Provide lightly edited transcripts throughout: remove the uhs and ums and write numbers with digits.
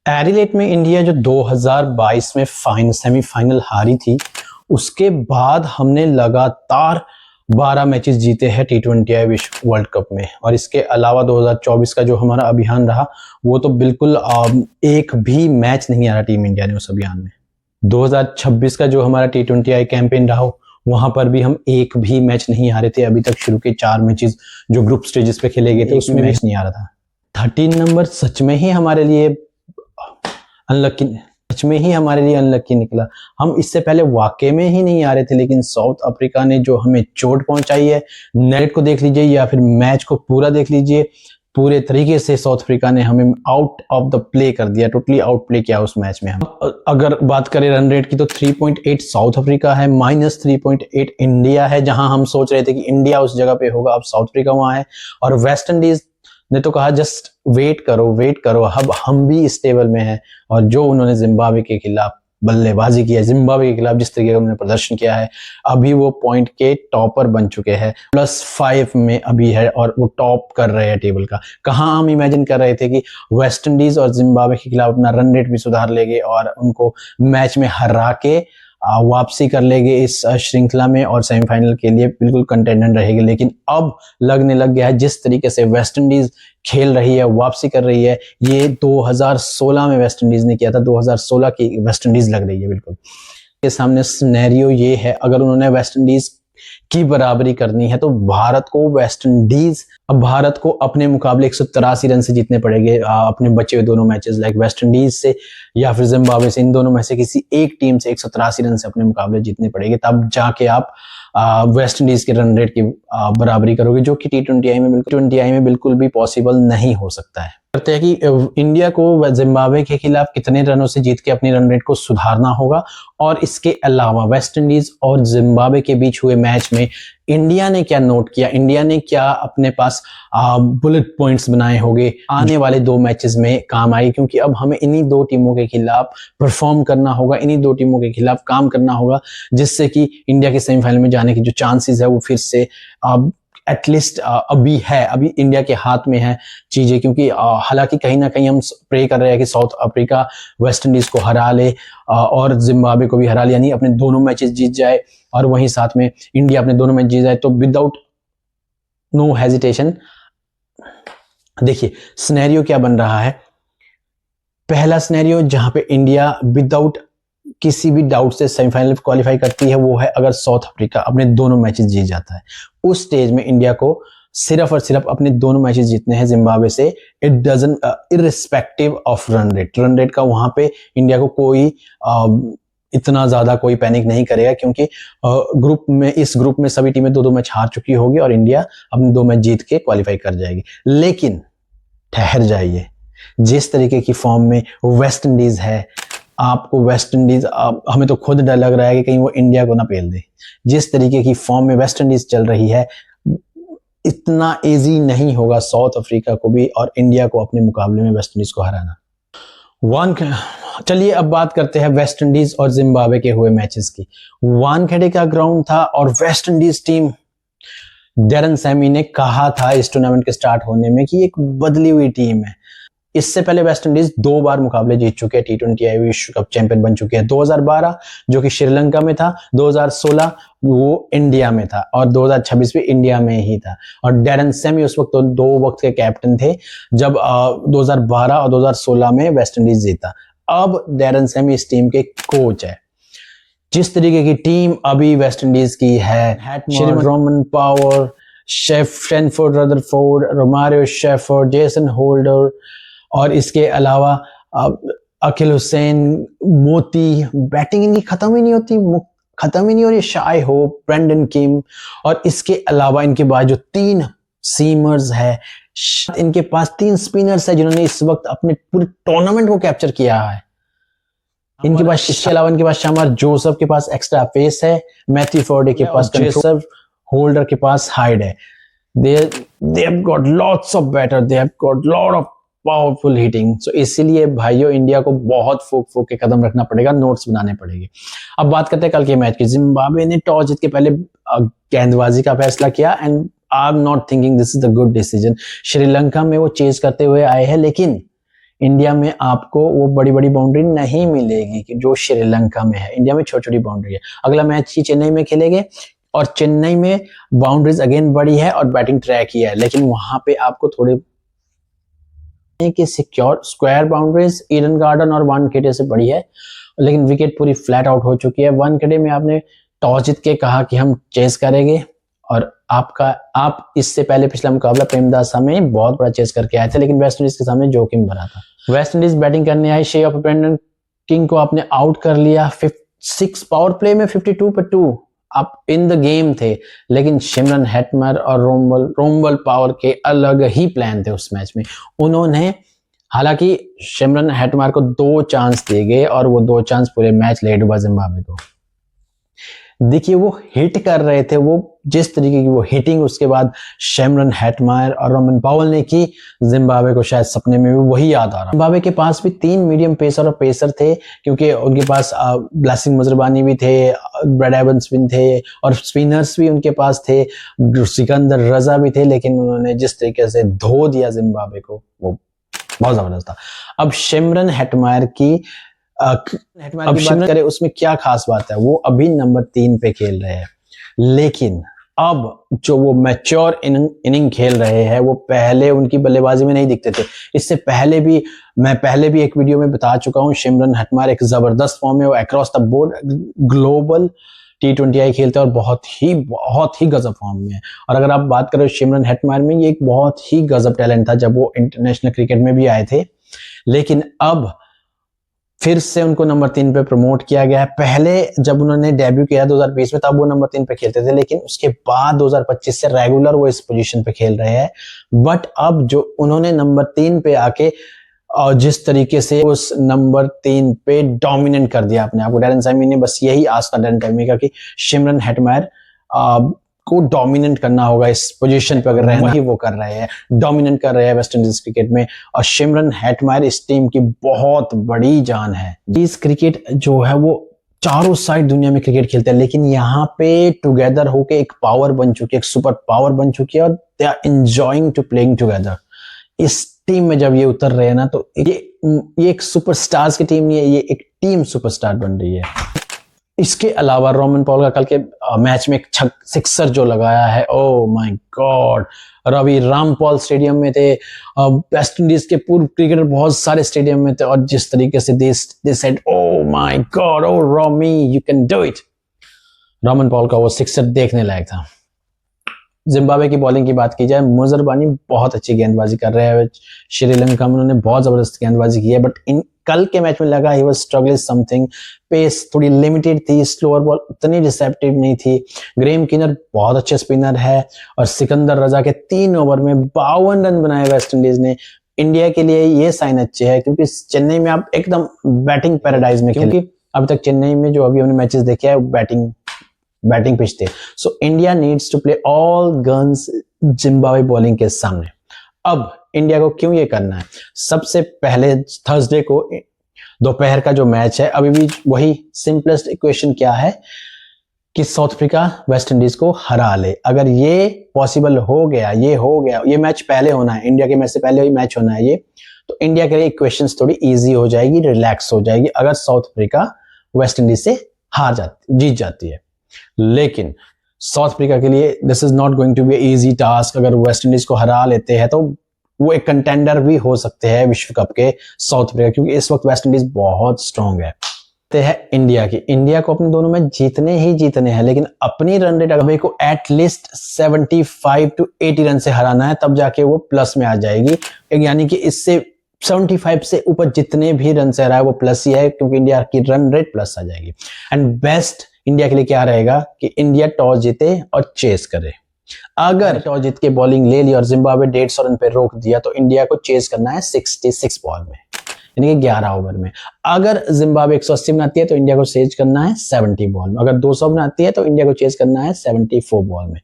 Adelaide में India जो 2022 में सेमीफाइनल हारी थी, उसके बाद हमने लगातार 12 मैचेस जीते हैं T20I विश्व वर्ल्ड कप में। और इसके अलावा 2024 का जो हमारा अभियान रहा, वो तो बिल्कुल एक भी मैच नहीं आ रहा टीम इंडिया ने उस अभियान में। 2026 का जो हमारा T20I कैंपेन रहा, वहां पर भी हम एक भी मैच नहीं हारे थे। अभी तक शुरू के 4 मैचेस जो ग्रुप स्टेजेस पे खेले गए थे, उसमें मैच नहीं आ रहा था। 13 नंबर सच में ही हमारे लिए अनलकी निकला। हम इससे पहले वाकई में ही नहीं आ रहे थे, लेकिन साउथ अफ्रीका ने जो हमें चोट पहुंचाई है, नेट को देख लीजिए या फिर मैच को पूरा देख लीजिए, पूरे तरीके से साउथ अफ्रीका ने हमें आउट ऑफ द प्ले कर दिया, टोटली आउट प्ले किया उस मैच में। हम अगर बात करें रन रेट की तो 3.8 साउथ अफ्रीका है, -3.8 इंडिया है। जहां हम सोच रहे थे कि इंडिया उस जगह पे होगा, अब साउथ अफ्रीका वहां है। और वेस्ट इंडीज ने तो कहा जस्ट वेट करो, अब हम भी इस टेबल में हैं। और जो उन्होंने जिम्बाब्वे के खिलाफ बल्लेबाजी की है, जिम्बाब्वे के खिलाफ जिस तरीके का उन्होंने प्रदर्शन किया है, अभी वो पॉइंट के टॉपर बन चुके हैं, +5 में अभी है और वो टॉप कर रहे हैं टेबल का। कहाँ हम इमेजिन कर रहे थे कि वेस्ट इंडीज और जिम्बाब्वे के खिलाफ अपना रन रेट भी सुधार लेंगे और उनको मैच में हरा के वापसी कर लेंगे इस श्रृंखला में और सेमीफाइनल के लिए बिल्कुल कंटेंडर रहेगी। लेकिन अब लगने लग गया है जिस तरीके से वेस्ट इंडीज खेल रही है, वापसी कर रही है, ये 2016 में वेस्ट इंडीज ने किया था। 2016 की वेस्ट इंडीज लग रही है बिल्कुल। के सामने सिनेरियो ये है, अगर उन्होंने वेस्ट इंडीज की बराबरी करनी है तो भारत को अपने मुकाबले 183 रन से जीतने पड़ेंगे अपने बचे हुए दोनों मैचेस, लाइक वेस्ट इंडीज से या फिर जिम्बाब्वे से। इन दोनों में से किसी एक टीम से 183 रन से अपने मुकाबले जीतने पड़ेंगे, तब जाके आप वेस्ट इंडीज के रन रेट की बराबरी करोगे, जो कि T20I में बिल्कुल भी पॉसिबल नहीं हो सकता है। करते हैं कि इंडिया को जिम्बाब्वे के खिलाफ कितने रनों से जीत के अपनी रन रेट को सुधारना होगा। और इसके अलावा वेस्ट इंडीज और जिम्बाब्वे के बीच हुए मैच में इंडिया ने क्या नोट किया, इंडिया ने क्या अपने पास बुलेट पॉइंट्स बनाए होंगे, आने वाले 2 मैचेस में काम आए। क्योंकि अब हमें इन्हीं 2 टीमों के खिलाफ परफॉर्म करना होगा, इन्हीं 2 टीमों के खिलाफ काम करना होगा, जिससे कि इंडिया के सेमीफाइनल में जाने की जो चांसेस है वो फिर से एटलीस्ट अभी इंडिया के हाथ में है चीजें। क्योंकि हालांकि कहीं ना कहीं हम प्रे कर रहे हैं कि साउथ अफ्रीका वेस्ट इंडीज को हरा ले और जिम्बाब्वे को भी हरा ले, यानी अपने दोनों मैचेस जीत जाए और वहीं साथ में इंडिया अपने दोनों मैच जीत जाए। तो विदाउट नो हेजिटेशन देखिए सिनेरियो क्या बन रहा है। पहला सिनेरियो जहां पे इंडिया विदाउट किसी भी डाउट से सेमीफाइनल क्वालिफाई करती है, वो है अगर साउथ अफ्रीका अपने दोनों मैचेस जीत जाता है। उस स्टेज में इंडिया को सिर्फ और सिर्फ अपने दोनों मैचेस जीतने हैं जिम्बाब्वे से। It doesn't irrespective of run rate का वहां पे इंडिया को कोई इतना ज्यादा कोई पैनिक नहीं करेगा, क्योंकि इस ग्रुप में सभी टीमें 2-2 मैच हार चुकी होगी और इंडिया अपने 2 मैच जीत के क्वालिफाई कर जाएगी। लेकिन ठहर जाइए, जिस तरीके की फॉर्म में वेस्ट इंडीज है, आपको वेस्ट इंडीज हमें तो खुद डर लग रहा है कि कहीं वो इंडिया को ना पेल दे। जिस तरीके की फॉर्म में वेस्ट इंडीज चल रही है, इतना इजी नहीं होगा साउथ अफ्रीका को भी और इंडिया को अपने मुकाबले में वेस्ट इंडीज को हराना। चलिए अब बात करते हैं वेस्ट इंडीज और जिम्बाब्वे के हुए मैचेस की। वानखेड़े का ग्राउंड था और West Indies team, Darren Sammy ने कहा था इस टूर्नामेंट के स्टार्ट होने में कि एक बदली हुई टीम है। इससे पहले वेस्ट इंडीज 2 बार मुकाबले जीत चुके हैं, T20I विश्व कप चैंपियन बन चुके हैं। 2012 जो कि श्रीलंका में था, 2016 वो इंडिया में था और 2026 भी इंडिया में ही था। और डैरेन सैमी उस वक्त तो 2 वक्त के कैप्टन थे जब 2012 और 2016 में वेस्ट इंडीज जीता। अब डैरेन सैमी इस टीम के कोच है। जिस तरीके की टीम अभी वेस्ट इंडीज की है, Roman Power, Shefford Rutherford, Romario Shepherd, Jason Holder और इसके अलावा अखिल हुसैन, मोती, बैटिंग इनकी खत्म ही नहीं हो रही। शाय होप, ब्रेंडन किम और इसके अलावा इनके पास जो 3 सीमर्स है, इनके पास 3 स्पिनर्स है जिन्होंने इस वक्त अपने पूरे टूर्नामेंट को कैप्चर किया है। इनके पास इसके अलावा इनके पास शामार जोसेफ के पास एक्स्ट्रा पेस है, मैथ्यू फोर्डे के पास कंट्रोल, होल्डर के पास हाइड है। they have got lots of batter, they have got lot of powerful hitting. So इसीलिए भाइयों इंडिया को बहुत फूक के कदम रखना पड़ेगा, नोट्स बनाने पड़ेंगे। अब बात करते हैं कल के मैच की। जिम्बाब्वे ने टॉस जीत के पहले गेंदबाजी का फैसला किया and I am not thinking this is a good decision. Sri Lanka में वो चेज करते हुए आए हैं, लेकिन इंडिया में आपको वो बड़ी बड़ी बाउंड्री नहीं मिलेगी कि जो श्रीलंका में है। इंडिया में छोटी छोटी बाउंड्री है। अगला मैच ही चेन्नई में खेलेंगे और चेन्नई में बाउंड्रीज अगेन बड़ी है और बैटिंग ट्रैक ही है, लेकिन वहां पे आपको थोड़े कि secure square boundaries Eden garden और वानखेड़े से बड़ी है, लेकिन विकेट पूरी फ्लैट आउट हो चुकी है। वानखेड़े में आपने टॉस जीत के कहा कि हम चेस करेंगे और आप इससे पहले पिछला मुकाबला प्रेमदासा में बहुत बड़ा चेस करके आए थे, लेकिन वेस्ट इंडीज के सामने जोखिम भरा था। वेस्ट इंडीज बैटिंग करने आई, शेफ ब्रेंडन किंग को आपने आउट कर लिया 6 पावर प्ले में 52 पे 2 आप इन द गेम थे, लेकिन शिमरन हेटमर और रोम्बल पावर के अलग ही प्लान थे उस मैच में। उन्होंने हालांकि शिमरन हेटमर को 2 चांस दिए गए और वो 2 चांस पूरे मैच ले डूबा जिम्बाब्वे को। देखिए वो हिट कर रहे थे, वो जिस तरीके की वो हिटिंग उसके बाद शिमरन हेटमायर और रोमन पावल ने की, जिम्बाब्वे को शायद सपने में भी वही याद आ रहा। जिम्बाब्वे के पास भी 3 मीडियम पेसर और पेसर थे, क्योंकि उनके पास ब्लेसिंग मुजरबानी भी थे, ब्रैड एवंस भी थे और स्पिनर्स भी उनके पास थे, सिकंदर रजा भी थे, लेकिन उन्होंने जिस तरीके से धो दिया जिम्बाब्वे को वो बहुत जबरदस्त था। अब शिमरन हेटमायर की अब शिमरन करे उसमें क्या खास बात है, वो अभी नंबर 3 पे खेल रहे हैं, लेकिन अब जो वो मैच्योर इनिंग खेल रहे हैं वो पहले उनकी बल्लेबाजी में नहीं दिखते थे। इससे पहले भी मैं एक वीडियो में बता चुका हूं, शिमरन हेटमायर एक जबरदस्त फॉर्म है, वो across the board global T20I खेलते हैं और बहुत ही गजब फॉर्म में है। और अगर आप बात करें शिमरन हेटमायर में, ये एक बहुत ही गजब टैलेंट था जब वो इंटरनेशनल क्रिकेट में भी आए थे, लेकिन अब फिर से उनको नंबर 3 पे प्रमोट किया गया है। पहले जब उन्होंने डेब्यू किया 2020 में, तब वो नंबर 3 पे खेलते थे, लेकिन उसके बाद 2025 से रेगुलर वो इस पोजीशन पे खेल रहे हैं। बट अब जो उन्होंने नंबर 3 पे आके और जिस तरीके से उस नंबर 3 पे डोमिनेट कर दिया अपने आप को, डैरेन सैमी ने बस यही आस था डैरेन सैमी का कि शिमरन हेटमायर को डोमिनेट करना होगा इस पोजीशन पे, अगर रहना ही वो कर रहे हैं, डोमिनेट कर रहे हैं वेस्ट इंडीज क्रिकेट में। और शिमरन हेटमायर इस टीम की बहुत बड़ी जान है। इस क्रिकेट जो है वो चारों साइड दुनिया में क्रिकेट खेलते हैं, लेकिन यहाँ पे टुगेदर होके एक पावर बन चुकी है, एक सुपर पावर बन चुकी है और they are enjoying to playing together. इस टीम में जब ये उतर रहे हैं ना, तो ये एक सुपरस्टार्स की टीम नहीं है, ये एक टीम सुपरस्टार बन रही है। इसके अलावा रोमन पॉल का कल के मैच में एक सिक्सर जो लगाया है, oh my God, Ravi Rampaul stadium में थे, वेस्ट इंडीज के पूर्व क्रिकेटर बहुत सारे स्टेडियम में थे, और जिस तरीके से they said oh my God, oh Romy you can do it, Rovman Powell का वो सिक्सर देखने लायक था। जिम्बाब्वे की बॉलिंग की बात की जाए, मुजरबानी बहुत अच्छी गेंदबाजी कर रहे हैं। श्रीलंका में उन्होंने बहुत जबरदस्त गेंदबाजी की है, बट इन कल के मैच में लगा he was struggling something, pace थोड़ी लिमिटेड थी, स्लोअर बॉल उतनी रिसेप्टिव नहीं थी। ग्रेम किनर बहुत अच्छे स्पिनर है और सिकंदर रजा के 3 ओवर में 52 रन बनाए वेस्ट इंडीज ने। इंडिया के लिए ये साइन अच्छे है, क्योंकि चेन्नई में आप एकदम बैटिंग पैराडाइज में खेले, अभी तक चेन्नई में जो अभी हमने मैचेस देखे हैं बैटिंग पिच थे। So India needs to play all guns Zimbabwe bowling के सामने। अब इंडिया को क्यों ये करना है, सबसे पहले थर्सडे को दोपहर का जो मैच है, अभी भी वही सिंपलेस्ट इक्वेशन क्या है कि साउथ अफ्रीका वेस्ट इंडीज को हरा ले। अगर ये पॉसिबल हो गया, ये मैच पहले होना है, इंडिया के मैच से पहले ही मैच होना है ये, तो इंडिया के लिए इक्वेशंस थोड़ी इजी हो जाएगी, रिलैक्स हो जाएगी अगर साउथ अफ्रीका वेस्ट इंडीज से जीत जाती है। लेकिन साउथ अफ्रीका के लिए this is not going to be easy task. अगर वेस्ट इंडीज को हरा लेते हैं तो वो एक कंटेंडर भी हो सकते हैं विश्व कप के साउथ अफ्रीका, क्योंकि इस वक्त वेस्ट इंडीज बहुत स्ट्रांग है। इंडिया को अपने दोनों में जीतने हैं, लेकिन अपनी रन रेट अगर को एटलीस्ट 75 to 80 रन से हराना है, तब जाके वो प्लस में आ जाएगी। यानी कि इससे 75 से ऊपर जितने भी रन से हराए वो प्लस ही है, क्योंकि इंडिया की रन रेट प्लस आ जाएगी। एंड बेस्ट इंडिया के लिए क्या रहेगा कि इंडिया टॉस जीते और चेस करे। अगर टॉस जीत के बॉलिंग ले ली और जिम्बाब्वे 150 रन पे रोक दिया, तो इंडिया को चेस करना है 66 बॉल में, यानी कि 11 ओवर में। अगर जिम्बाब्वे 180 बनाती है तो इंडिया को चेस करना है 70 बॉल में। अगर 200 बनाती है तो इंडिया को चेस करना है 74 बॉल में।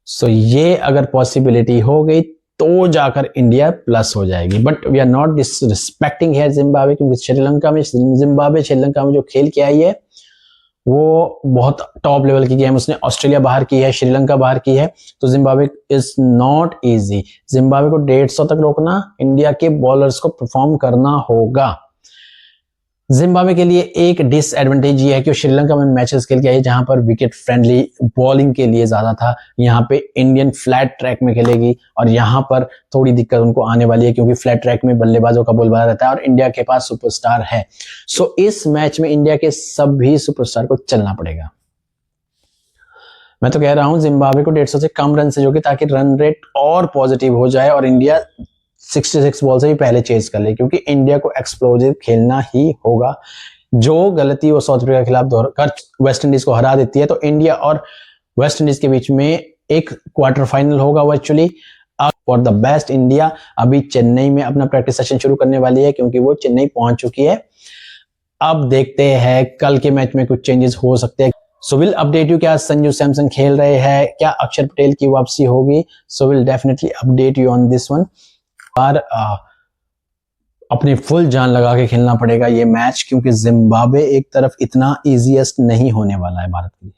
सो ये अगर पॉसिबिलिटी हो गई तो जाकर इंडिया प्लस हो जाएगी। But we are not disrespecting here Zimbabwe, क्योंकि जिम्बाब्वे श्रीलंका में जो खेल के आई है वो बहुत टॉप लेवल की गेम उसने ऑस्ट्रेलिया बाहर की है, श्रीलंका बाहर की है, तो Zimbabwe is not easy. Zimbabwe को 150 तक रोकना, इंडिया के बॉलर्स को परफॉर्म करना होगा। जिम्बाब्वे के लिए एक डिसएडवांटेज ये है कि श्रीलंका में मैचेस खेल के आई जहां पर विकेट फ्रेंडली बॉलिंग के लिए ज्यादा था, यहाँ पे इंडियन फ्लैट ट्रैक में खेलेगी और यहाँ पर थोड़ी दिक्कत उनको आने वाली है क्योंकि फ्लैट ट्रैक में बल्लेबाजों का बोलबाला रहता है और इंडिया के पास सुपरस्टार है। सो इस मैच में इंडिया के सभी सुपरस्टार को चलना पड़ेगा। मैं तो कह रहा हूं जिम्बाब्वे को 150 से कम रन से जोगे ताकि रन रेट और पॉजिटिव हो जाए और इंडिया 66 बॉल से भी पहले चेज कर ले, क्योंकि इंडिया को एक्सप्लोजिव खेलना ही होगा। जो गलती वो साउथ अफ्रीका के खिलाफ कर वेस्ट इंडीज को हरा देती है तो इंडिया और वेस्ट इंडीज के बीच में एक क्वार्टर फाइनल होगा virtually for the best. India अभी चेन्नई में अपना प्रैक्टिस सेशन शुरू करने वाली है क्योंकि वो चेन्नई पहुंच चुकी है। अब देखते हैं कल के मैच में कुछ चेंजेस हो सकते हैं। सो विल अपडेट यू, क्या संजू सैमसन खेल रहे हैं, क्या अक्षर पटेल की वापसी होगी। So will definitely update you on this one. और अपनी फुल जान लगा के खेलना पड़ेगा ये मैच क्योंकि जिम्बाब्वे एक तरफ इतना इजीएस्ट नहीं होने वाला है भारत के लिए।